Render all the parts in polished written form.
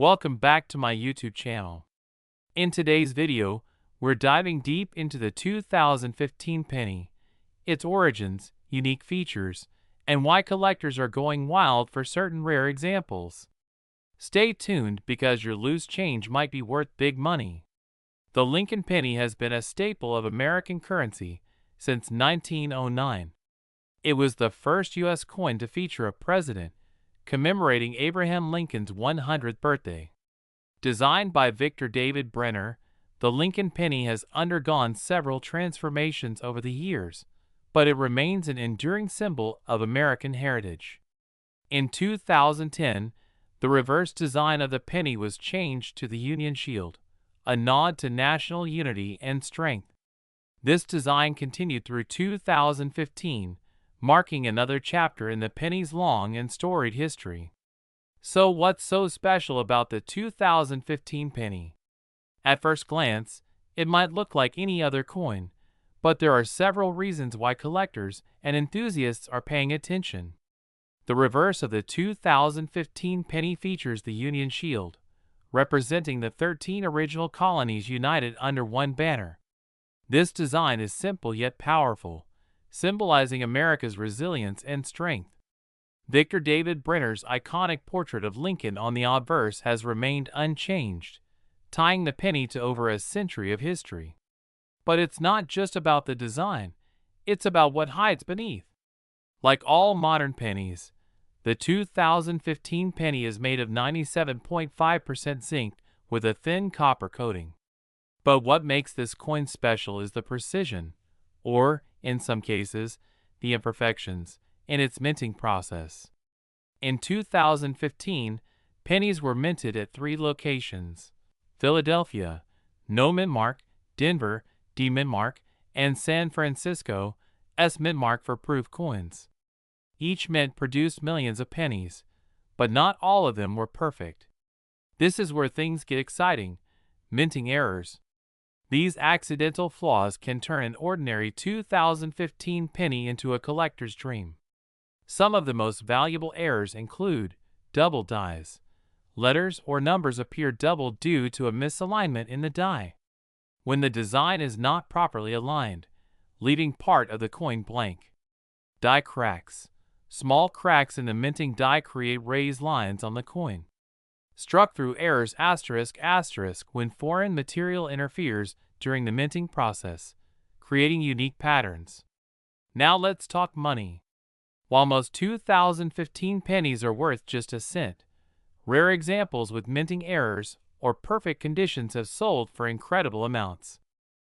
Welcome back to my YouTube channel. In today's video, we're diving deep into the 2015 penny, its origins, unique features, and why collectors are going wild for certain rare examples. Stay tuned because your loose change might be worth big money. The Lincoln penny has been a staple of American currency since 1909. It was the first U.S. coin to feature a president, commemorating Abraham Lincoln's 100th birthday. Designed by Victor David Brenner, the Lincoln penny has undergone several transformations over the years, but it remains an enduring symbol of American heritage. In 2010, the reverse design of the penny was changed to the Union Shield, a nod to national unity and strength. This design continued through 2015, marking another chapter in the penny's long and storied history. So what's so special about the 2015 penny? At first glance, it might look like any other coin, but there are several reasons why collectors and enthusiasts are paying attention. The reverse of the 2015 penny features the Union Shield, representing the 13 original colonies united under one banner. This design is simple yet powerful, symbolizing America's resilience and strength. Victor David Brenner's iconic portrait of Lincoln on the obverse has remained unchanged, tying the penny to over a century of history. But it's not just about the design, it's about what hides beneath. Like all modern pennies, the 2015 penny is made of 97.5% zinc with a thin copper coating. But what makes this coin special is the precision, or, in some cases, the imperfections, in its minting process. In 2015, pennies were minted at 3 locations: Philadelphia, No Mint Mark, Denver, D Mint Mark, and San Francisco, S Mint Mark for proof coins. Each mint produced millions of pennies, but not all of them were perfect. This is where things get exciting: minting errors. These accidental flaws can turn an ordinary 2015 penny into a collector's dream. Some of the most valuable errors include double dies. Letters or numbers appear double due to a misalignment in the die, when the design is not properly aligned, leaving part of the coin blank. Die cracks. Small cracks in the minting die create raised lines on the coin. Struck through errors *** when foreign material interferes during the minting process, creating unique patterns. Now let's talk money. While most 2015 pennies are worth just a cent, rare examples with minting errors or perfect conditions have sold for incredible amounts.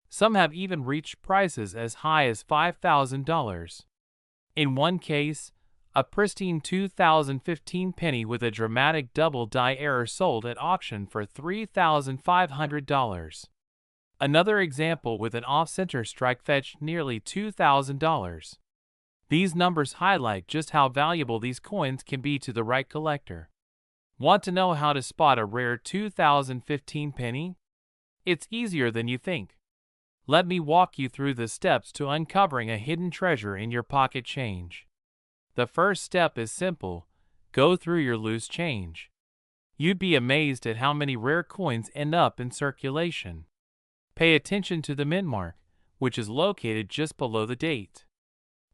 Some have even reached prices as high as $5,000. In one case, a pristine 2015 penny with a dramatic double die error sold at auction for $3,500. Another example with an off-center strike fetched nearly $2,000. These numbers highlight just how valuable these coins can be to the right collector. Want to know how to spot a rare 2015 penny? It's easier than you think. Let me walk you through the steps to uncovering a hidden treasure in your pocket change. The first step is simple: go through your loose change. You'd be amazed at how many rare coins end up in circulation. Pay attention to the mint mark, which is located just below the date.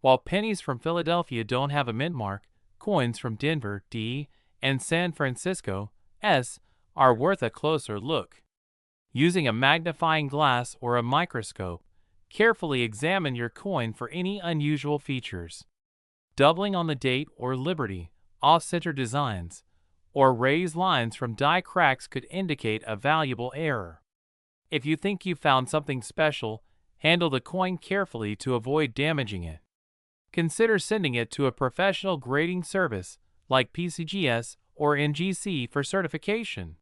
While pennies from Philadelphia don't have a mint mark, coins from Denver, D, and San Francisco, S, are worth a closer look. Using a magnifying glass or a microscope, carefully examine your coin for any unusual features. Doubling on the date or liberty, off-center designs, or raised lines from die cracks could indicate a valuable error. If you think you found something special, handle the coin carefully to avoid damaging it. Consider sending it to a professional grading service like PCGS or NGC for certification.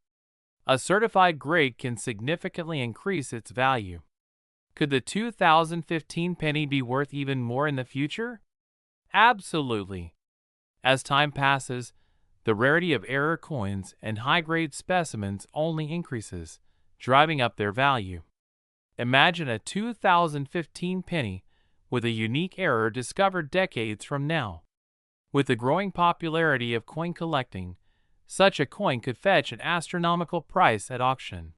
A certified grade can significantly increase its value. Could the 2015 penny be worth even more in the future? Absolutely. As time passes, the rarity of error coins and high-grade specimens only increases, driving up their value. Imagine a 2015 penny with a unique error discovered decades from now. With the growing popularity of coin collecting, such a coin could fetch an astronomical price at auction.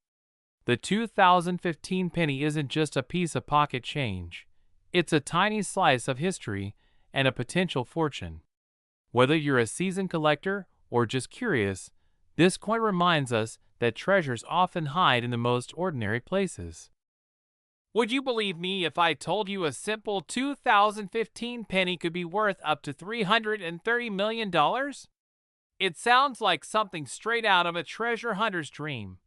The 2015 penny isn't just a piece of pocket change. It's a tiny slice of history and a potential fortune. Whether you're a seasoned collector or just curious, this coin reminds us that treasures often hide in the most ordinary places. Would you believe me if I told you a simple 2015 penny could be worth up to $330 million? It sounds like something straight out of a treasure hunter's dream,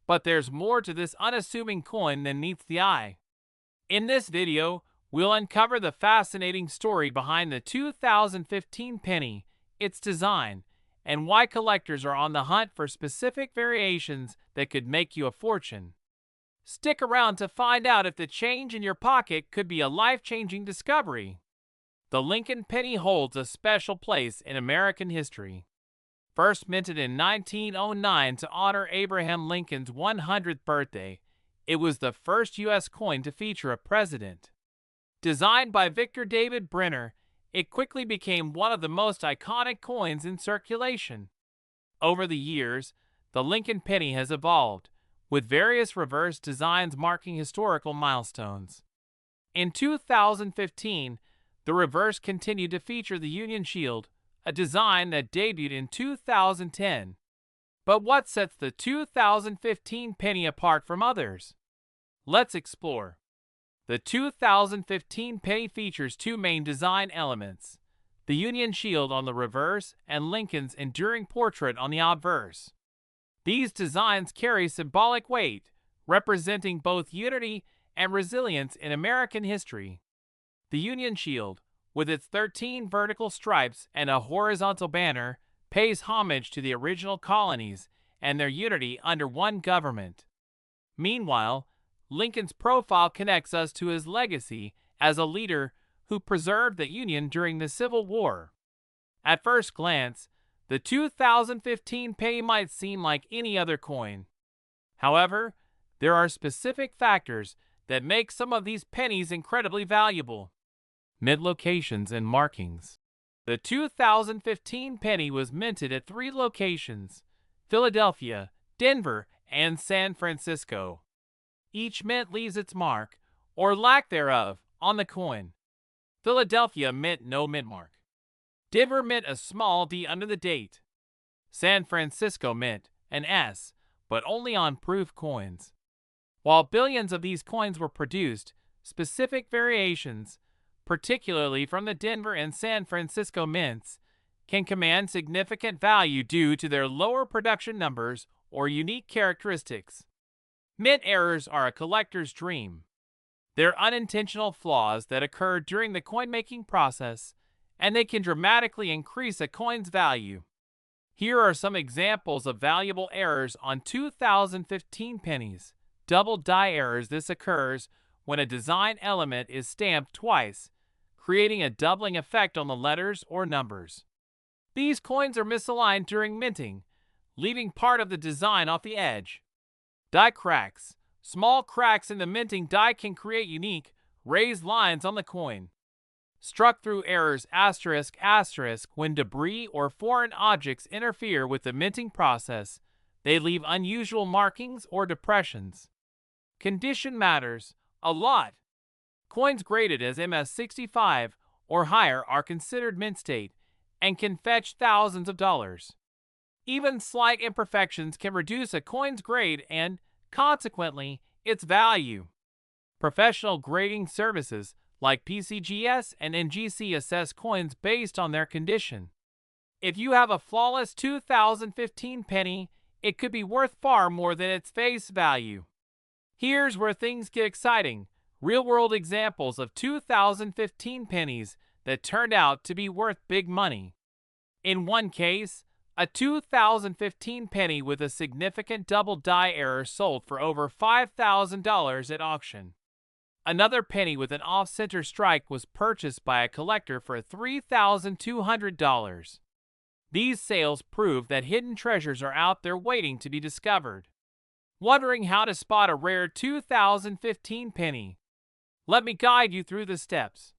but there's more to this unassuming coin than meets the eye. In this video, we'll uncover the fascinating story behind the 2015 penny, its design, and why collectors are on the hunt for specific variations that could make you a fortune. Stick around to find out if the change in your pocket could be a life-changing discovery. The Lincoln penny holds a special place in American history. First minted in 1909 to honor Abraham Lincoln's 100th birthday, it was the first U.S. coin to feature a president. Designed by Victor David Brenner, it quickly became one of the most iconic coins in circulation. Over the years, the Lincoln penny has evolved, with various reverse designs marking historical milestones. In 2015, the reverse continued to feature the Union Shield, a design that debuted in 2010. But what sets the 2015 penny apart from others? Let's explore. The 2015 penny features two main design elements: the Union Shield on the reverse and Lincoln's enduring portrait on the obverse. These designs carry symbolic weight, representing both unity and resilience in American history. The Union Shield, with its 13 vertical stripes and a horizontal banner, pays homage to the original colonies and their unity under one government. Meanwhile, Lincoln's profile connects us to his legacy as a leader who preserved the Union during the Civil War. At first glance, the 2015 penny might seem like any other coin. However, there are specific factors that make some of these pennies incredibly valuable. Mint locations and markings. The 2015 penny was minted at 3 locations: Philadelphia, Denver, and San Francisco. Each mint leaves its mark, or lack thereof, on the coin. Philadelphia mint no mint mark. Denver mint a small D under the date. San Francisco mint an S, but only on proof coins. While billions of these coins were produced, specific variations, particularly from the Denver and San Francisco mints, can command significant value due to their lower production numbers or unique characteristics. Mint errors are a collector's dream. They're unintentional flaws that occur during the coin-making process, and they can dramatically increase a coin's value. Here are some examples of valuable errors on 2015 pennies. Double die errors. This occurs when a design element is stamped twice, creating a doubling effect on the letters or numbers. These coins are misaligned during minting, leaving part of the design off the edge. Die cracks. Small cracks in the minting die can create unique, raised lines on the coin. Struck through errors ***. When debris or foreign objects interfere with the minting process, they leave unusual markings or depressions. Condition matters a lot. Coins graded as MS-65 or higher are considered mint state and can fetch thousands of dollars. Even slight imperfections can reduce a coin's grade and, consequently, its value. Professional grading services like PCGS and NGC assess coins based on their condition. If you have a flawless 2015 penny, it could be worth far more than its face value. Here's where things get exciting. Real-world examples of 2015 pennies that turned out to be worth big money. In one case, a 2015 penny with a significant double die error sold for over $5,000 at auction. Another penny with an off-center strike was purchased by a collector for $3,200. These sales prove that hidden treasures are out there waiting to be discovered. Wondering how to spot a rare 2015 penny? Let me guide you through the steps.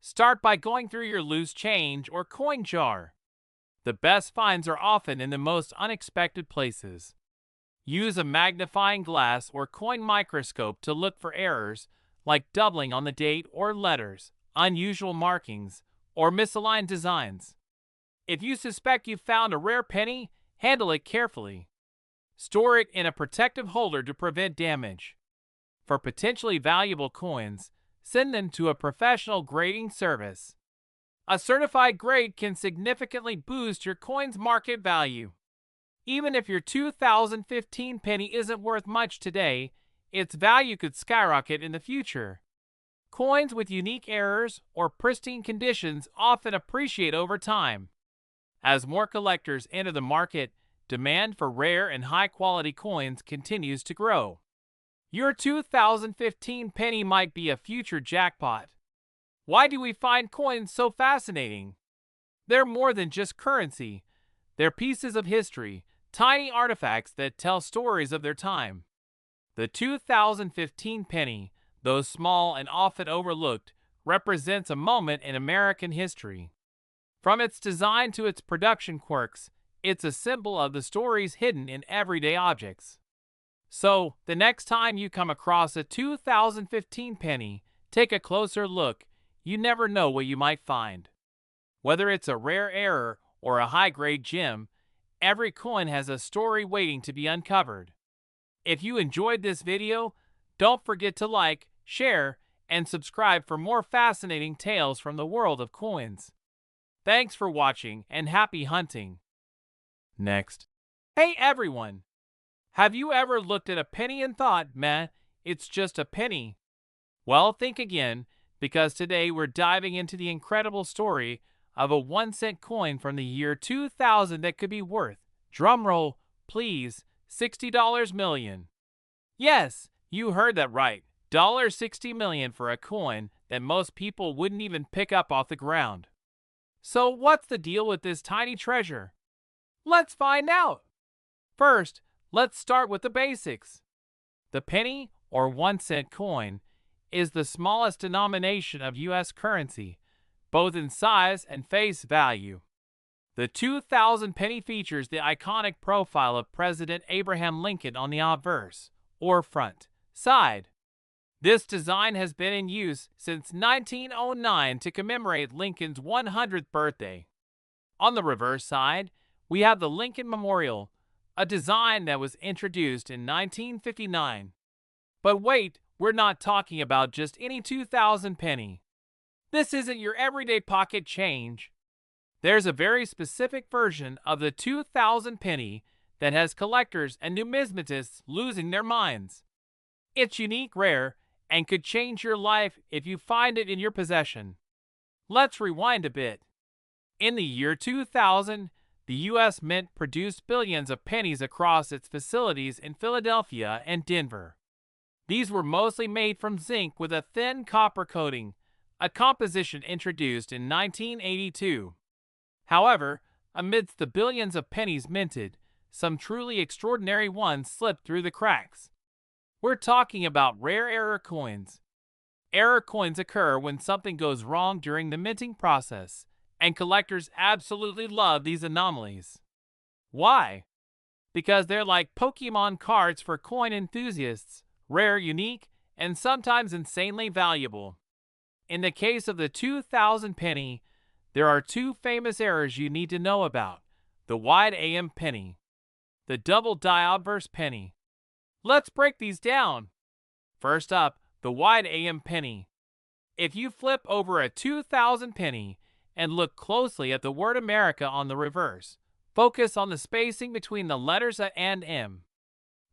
Start by going through your loose change or coin jar. The best finds are often in the most unexpected places. Use a magnifying glass or coin microscope to look for errors like doubling on the date or letters, unusual markings, or misaligned designs. If you suspect you found a rare penny, handle it carefully. Store it in a protective holder to prevent damage. For potentially valuable coins, send them to a professional grading service. A certified grade can significantly boost your coin's market value. Even if your 2015 penny isn't worth much today, its value could skyrocket in the future. Coins with unique errors or pristine conditions often appreciate over time. As more collectors enter the market, demand for rare and high-quality coins continues to grow. Your 2015 penny might be a future jackpot. Why do we find coins so fascinating? They're more than just currency. They're pieces of history, tiny artifacts that tell stories of their time. The 2015 penny, though small and often overlooked, represents a moment in American history. From its design to its production quirks, it's a symbol of the stories hidden in everyday objects. So, the next time you come across a 2015 penny, take a closer look. You never know what you might find. Whether it's a rare error or a high-grade gem, every coin has a story waiting to be uncovered. If you enjoyed this video, don't forget to like, share, and subscribe for more fascinating tales from the world of coins. Thanks for watching and happy hunting. Next. Hey everyone! Have you ever looked at a penny and thought, meh, it's just a penny? Well, think again, because today we're diving into the incredible story of a 1-cent coin from the year 2000 that could be worth, drumroll, please, $60 million. Yes, you heard that right, $60 million for a coin that most people wouldn't even pick up off the ground. So what's the deal with this tiny treasure? Let's find out. First, let's start with the basics. The penny, or 1-cent coin, is the smallest denomination of U.S. currency, both in size and face value. The 2000 penny features the iconic profile of President Abraham Lincoln on the obverse, or front, side. This design has been in use since 1909 to commemorate Lincoln's 100th birthday. On the reverse side, we have the Lincoln Memorial, a design that was introduced in 1959. But wait, we're not talking about just any 2000 penny. This isn't your everyday pocket change. There's a very specific version of the 2000 penny that has collectors and numismatists losing their minds. It's unique, rare, and could change your life if you find it in your possession. Let's rewind a bit. In the year 2000, the U.S. Mint produced billions of pennies across its facilities in Philadelphia and Denver. These were mostly made from zinc with a thin copper coating, a composition introduced in 1982. However, amidst the billions of pennies minted, some truly extraordinary ones slipped through the cracks. We're talking about rare error coins. Error coins occur when something goes wrong during the minting process, and collectors absolutely love these anomalies. Why? Because they're like Pokemon cards for coin enthusiasts, rare, unique, and sometimes insanely valuable. In the case of the 2000 penny, there are two famous errors you need to know about: the wide AM penny, the double die obverse penny. Let's break these down. First up, the wide AM penny. If you flip over a 2000 penny and look closely at the word America on the reverse, focus on the spacing between the letters A and M.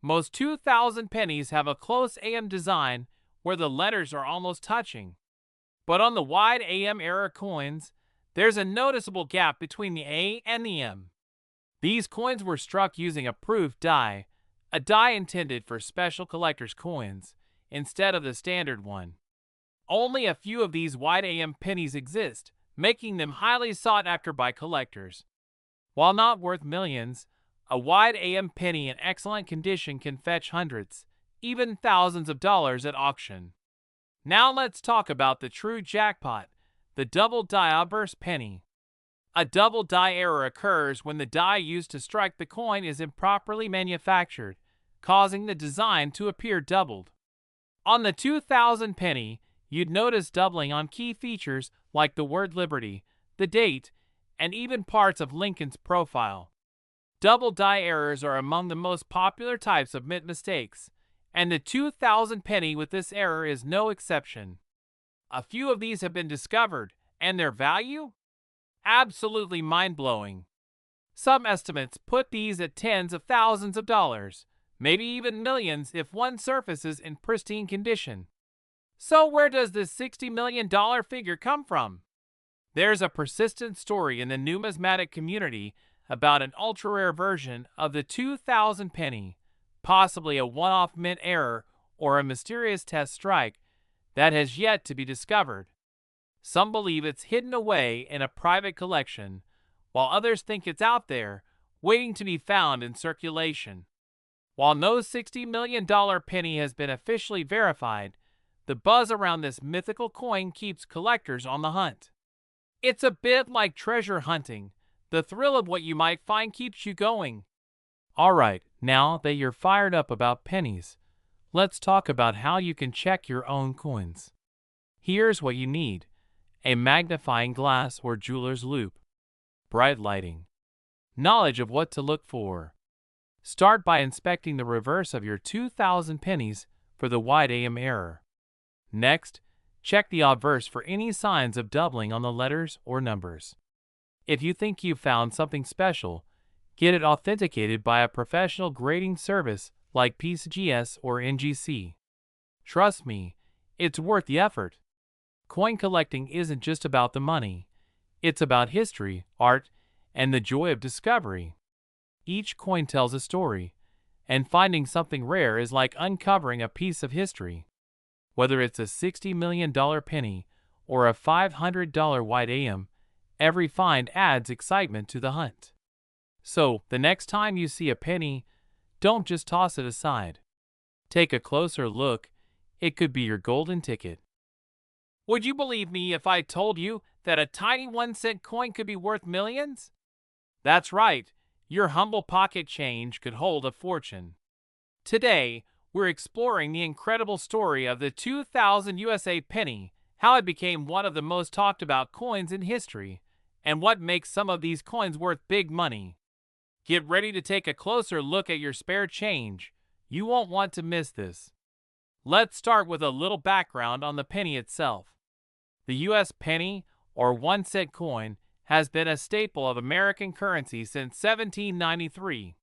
Most 2000 pennies have a close AM design where the letters are almost touching. But on the wide AM era coins, there's a noticeable gap between the A and the M. These coins were struck using approved die, a die intended for special collector's coins, instead of the standard one. Only a few of these wide AM pennies exist, making them highly sought after by collectors. While not worth millions, a wide AM penny in excellent condition can fetch hundreds, even thousands of dollars at auction. Now let's talk about the true jackpot, the double die obverse penny. A double die error occurs when the die used to strike the coin is improperly manufactured, causing the design to appear doubled. On the 2000 penny, you'd notice doubling on key features like the word Liberty, the date, and even parts of Lincoln's profile. Double die errors are among the most popular types of mint mistakes, and the 2000 penny with this error is no exception. A few of these have been discovered, and their value? Absolutely mind-blowing. Some estimates put these at tens of thousands of dollars, maybe even millions if one surface is in pristine condition. So where does this $60 million figure come from? There's a persistent story in the numismatic community about an ultra-rare version of the 2000 penny, possibly a one-off mint error or a mysterious test strike, that has yet to be discovered. Some believe it's hidden away in a private collection, while others think it's out there, waiting to be found in circulation. While no $60 million penny has been officially verified, the buzz around this mythical coin keeps collectors on the hunt. It's a bit like treasure hunting. The thrill of what you might find keeps you going. Alright, now that you're fired up about pennies, let's talk about how you can check your own coins. Here's what you need: a magnifying glass or jeweler's loupe, bright lighting, knowledge of what to look for. Start by inspecting the reverse of your 2000 pennies for the wide AM error. Next, check the obverse for any signs of doubling on the letters or numbers. If you think you've found something special, get it authenticated by a professional grading service like PCGS or NGC. Trust me, it's worth the effort. Coin collecting isn't just about the money. It's about history, art, and the joy of discovery. Each coin tells a story, and finding something rare is like uncovering a piece of history. Whether it's a $60 million penny or a $500 wide AM, every find adds excitement to the hunt. So, the next time you see a penny, don't just toss it aside. Take a closer look. It could be your golden ticket. Would you believe me if I told you that a tiny 1-cent coin could be worth millions? That's right, your humble pocket change could hold a fortune. Today, we're exploring the incredible story of the 2000 USA penny, how it became one of the most talked about coins in history, and what makes some of these coins worth big money. Get ready to take a closer look at your spare change. You won't want to miss this. Let's start with a little background on the penny itself. The U.S. penny, or 1-cent coin, has been a staple of American currency since 1793.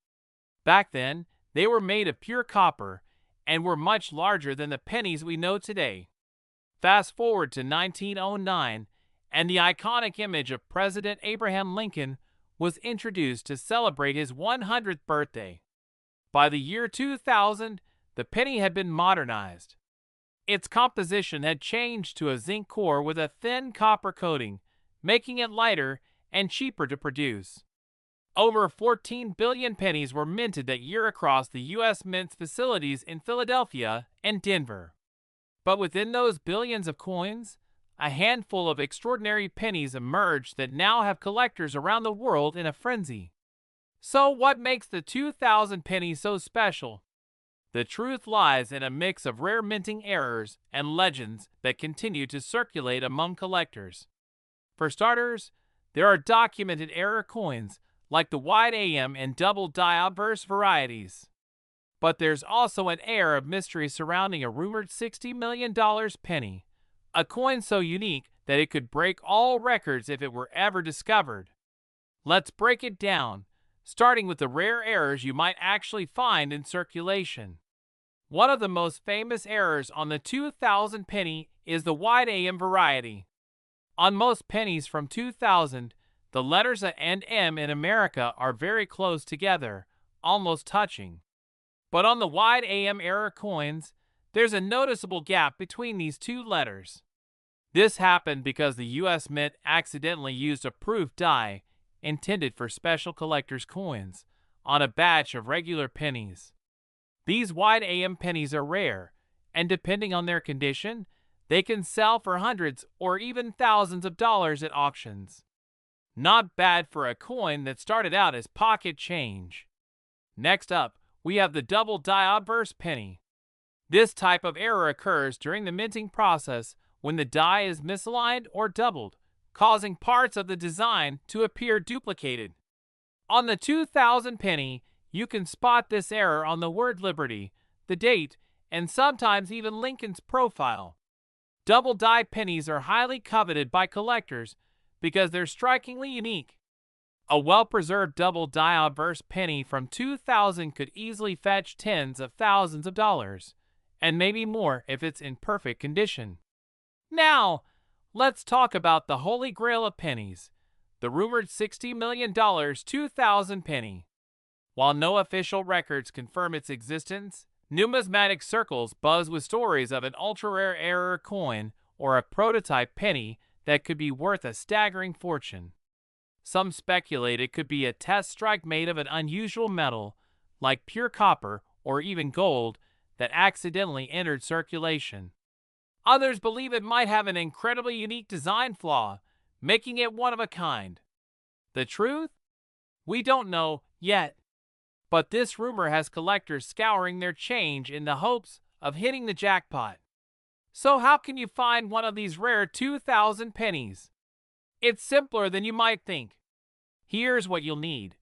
Back then, they were made of pure copper and were much larger than the pennies we know today. Fast forward to 1909, and the iconic image of President Abraham Lincoln was introduced to celebrate his 100th birthday. By the year 2000, the penny had been modernized. Its composition had changed to a zinc core with a thin copper coating, making it lighter and cheaper to produce. Over 14 billion pennies were minted that year across the U.S. Mint's facilities in Philadelphia and Denver. But within those billions of coins, a handful of extraordinary pennies emerged that now have collectors around the world in a frenzy. So what makes the 2000 penny so special? The truth lies in a mix of rare minting errors and legends that continue to circulate among collectors. For starters, there are documented error coins like the wide AM and double die obverse varieties. But there's also an air of mystery surrounding a rumored $60 million penny, a coin so unique that it could break all records if it were ever discovered. Let's break it down, starting with the rare errors you might actually find in circulation. One of the most famous errors on the 2000 penny is the wide AM variety. On most pennies from 2000, the letters A and M in America are very close together, almost touching. But on the wide AM error coins, there's a noticeable gap between these two letters. This happened because the U.S. Mint accidentally used a proof die intended for special collectors' coins on a batch of regular pennies. These wide AM pennies are rare, and depending on their condition, they can sell for hundreds or even thousands of dollars at auctions. Not bad for a coin that started out as pocket change. Next up, we have the double die obverse penny. This type of error occurs during the minting process when the die is misaligned or doubled, causing parts of the design to appear duplicated. On the 2000 penny, you can spot this error on the word Liberty, the date, and sometimes even Lincoln's profile. Double die pennies are highly coveted by collectors because they're strikingly unique. A well-preserved double die obverse penny from 2000 could easily fetch tens of thousands of dollars, and maybe more if it's in perfect condition. Now, let's talk about the holy grail of pennies, the rumored $60 million 2000 penny. While no official records confirm its existence, numismatic circles buzz with stories of an ultra-rare error coin or a prototype penny that could be worth a staggering fortune. Some speculate it could be a test strike made of an unusual metal, like pure copper or even gold, that accidentally entered circulation. Others believe it might have an incredibly unique design flaw, making it one of a kind. The truth? We don't know yet. But this rumor has collectors scouring their change in the hopes of hitting the jackpot. So how can you find one of these rare 2000 pennies? It's simpler than you might think. Here's what you'll need: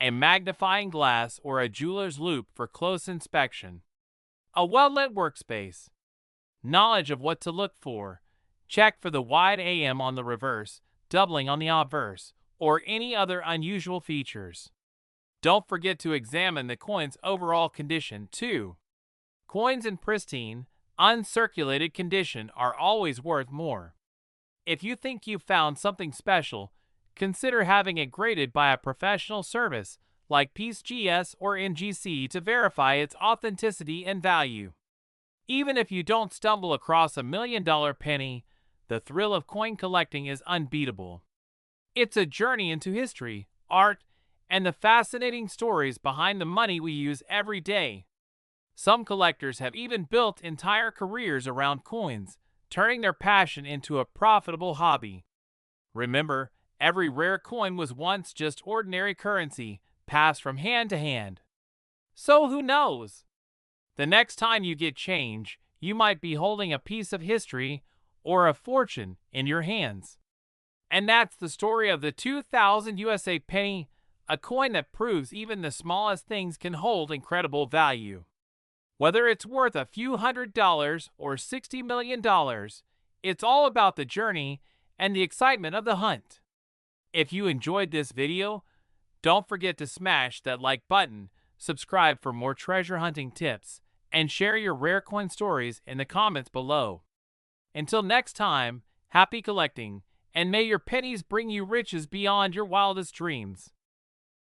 a magnifying glass or a jeweler's loupe for close inspection, a well-lit workspace, knowledge of what to look for. Check for the wide AM on the reverse, doubling on the obverse, or any other unusual features. Don't forget to examine the coin's overall condition, too. Coins in pristine, uncirculated condition are always worth more. If you think you've found something special, consider having it graded by a professional service like PeaceGS or NGC to verify its authenticity and value. Even if you don't stumble across $1 million penny, the thrill of coin collecting is unbeatable. It's a journey into history, art, and the fascinating stories behind the money we use every day. Some collectors have even built entire careers around coins, turning their passion into a profitable hobby. Remember, every rare coin was once just ordinary currency, passed from hand to hand. So who knows? The next time you get change, you might be holding a piece of history or a fortune in your hands. And that's the story of the 2000 USA penny, a coin that proves even the smallest things can hold incredible value. Whether it's worth a few $100s or $60 million, it's all about the journey and the excitement of the hunt. If you enjoyed this video, don't forget to smash that like button, subscribe for more treasure hunting tips, and share your rare coin stories in the comments below. Until next time, happy collecting, and may your pennies bring you riches beyond your wildest dreams.